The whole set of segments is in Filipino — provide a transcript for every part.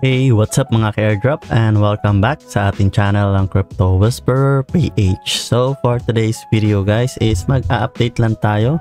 Hey, what's up mga ka-airdrop and welcome back sa ating channel ang Crypto Whisperer PH. So for today's video guys is mag-a-update lang tayo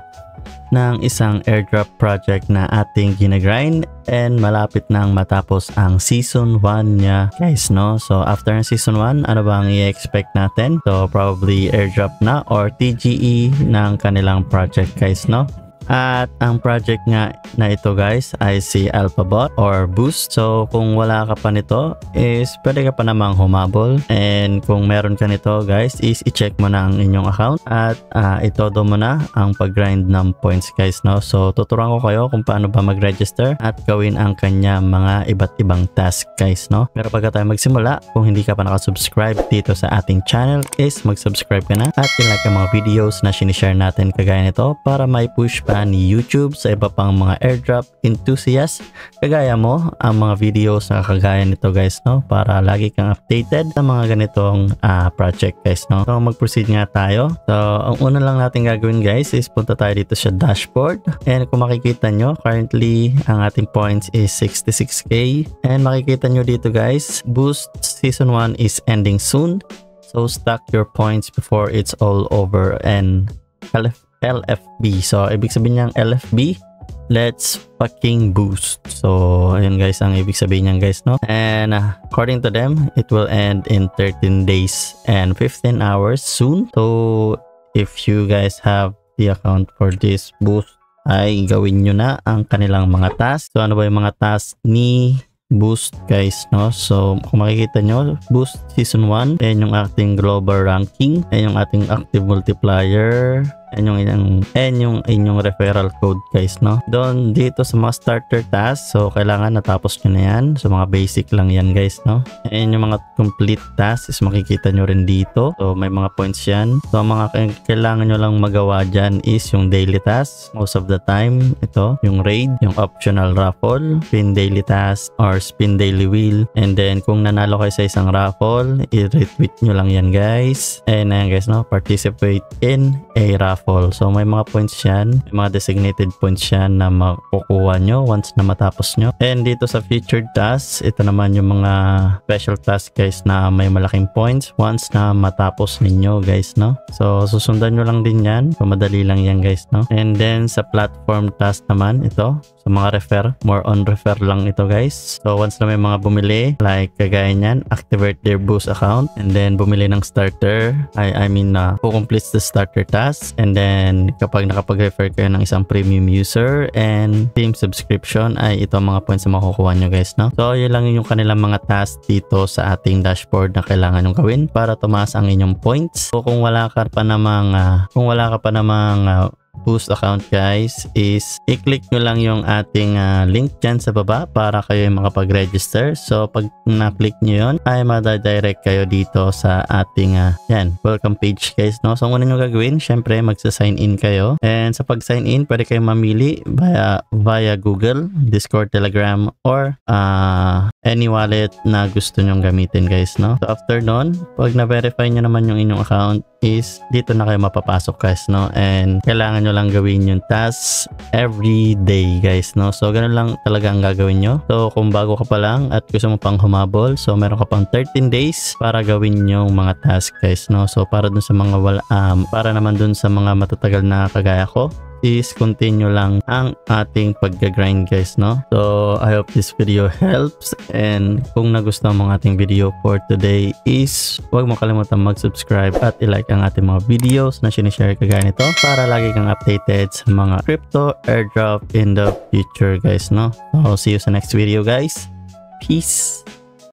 ng isang airdrop project na ating ginagrind and malapit nang matapos ang season 1 niya guys, no? So after ng season 1, ano bang i-expect natin? So probably airdrop na or TGE ng kanilang project guys, no? At ang project nga na ito guys ay si AlphaBot or Boost. So kung wala ka pa nito is pwede ka pa namang humabol, and kung meron ka nito guys is i-check mo na ang inyong account at itodo mo na ang pag-grind ng points guys, no? So tuturuan ko kayo kung paano ba mag-register at gawin ang kanya mga iba't ibang task guys, no? Pero bago tayo magsimula, kung hindi ka pa nakasubscribe dito sa ating channel is mag-subscribe ka na at i-like ang mga videos na sinishare natin kagaya nito para may push pa ni YouTube sa iba pang mga airdrop enthusiasts kagaya mo ang mga videos na kagaya nito guys, no? Para lagi kang updated sa mga ganitong project guys, no? So mag-proceed nga tayo. So ang una lang natin gagawin guys is punta tayo dito sa dashboard, and kung makikita nyo currently ang ating points is 66k, and makikita nyo dito guys Boost season 1 is ending soon, so stack your points before it's all over. And LFB. So, ibig sabihin niyang LFB, let's fucking boost. So, ayun guys, ang ibig sabihin niyan guys, no? And according to them, it will end in 13 days and 15 hours soon. So, if you guys have the account for this boost, ay gawin nyo na ang kanilang mga tasks. So, ano ba yung mga tasks ni Boost guys, no? So kung makikita nyo, Boost season 1, and yung ating global ranking, and yung ating active multiplier, and yung inyong referral code guys, no? Doon dito sa mga starter tasks, so kailangan natapos nyo na yan. So mga basic lang yan guys, no? And yung mga complete tasks is makikita nyo rin dito. So may mga points yan. So mga kailangan nyo lang magawa dyan is yung daily tasks most of the time. Ito, yung raid, yung optional raffle, spin daily task or spin daily wheel. And then kung nanalo kayo sa isang raffle, i-retweet nyo lang yan guys. And ayan guys, no? Participate in a raffle. So may mga points yan, may mga designated points yan na makukuha nyo once na matapos nyo. And dito sa featured tasks, ito naman yung mga special tasks guys na may malaking points once na matapos ninyo guys, no? So susundan nyo lang din yan, so madali lang yan guys, no? And then sa platform task naman, ito sa mga refer, more on refer lang ito guys. So once na may mga bumili, like kagaya nyan, activate their Boost account, and then bumili ng starter, who completes the starter task, and then kapag nakapag-refer kayo ng isang premium user and team subscription, ay ito ang mga points na makukuha nyo guys, no? So yun lang yung kanilang mga tasks dito sa ating dashboard na kailangan nyo gawin para tumaas ang inyong points. So kung wala ka pa namang Boost account guys, is i-click nyo lang yung ating link dyan sa baba para kayo makapag-register. So pag na-click nyo yun ay madadirect kayo dito sa ating welcome page guys, no? So ang una nyo gagawin, syempre magsa-sign in kayo, and sa pag-sign in pwede kayo mamili via Google, Discord, Telegram, or any wallet na gusto nyong gamitin guys, no? So after nun, pag na-verify nyo naman yung inyong account is dito na kayo mapapasok guys, no? And kailangan nyo lang gawin yung tasks every day guys, no? So ganun lang talaga ang gagawin nyo. So kung bago ka pa lang at gusto mo pang humabol, so meron ka pang 13 days para gawin yung mga tasks guys, no? So para dun sa mga para naman dun sa mga matatagal na kagaya ko, is continue lang ang ating pag-grind guys, no? So I hope this video helps, and kung nagustuhan mo ang ating video for today is huwag mo kalimutan mag-subscribe at i-like ang ating mga videos na sinishare kagaya nito para lagi kang updated sa mga crypto airdrop in the future guys, no? So see you sa next video guys. Peace!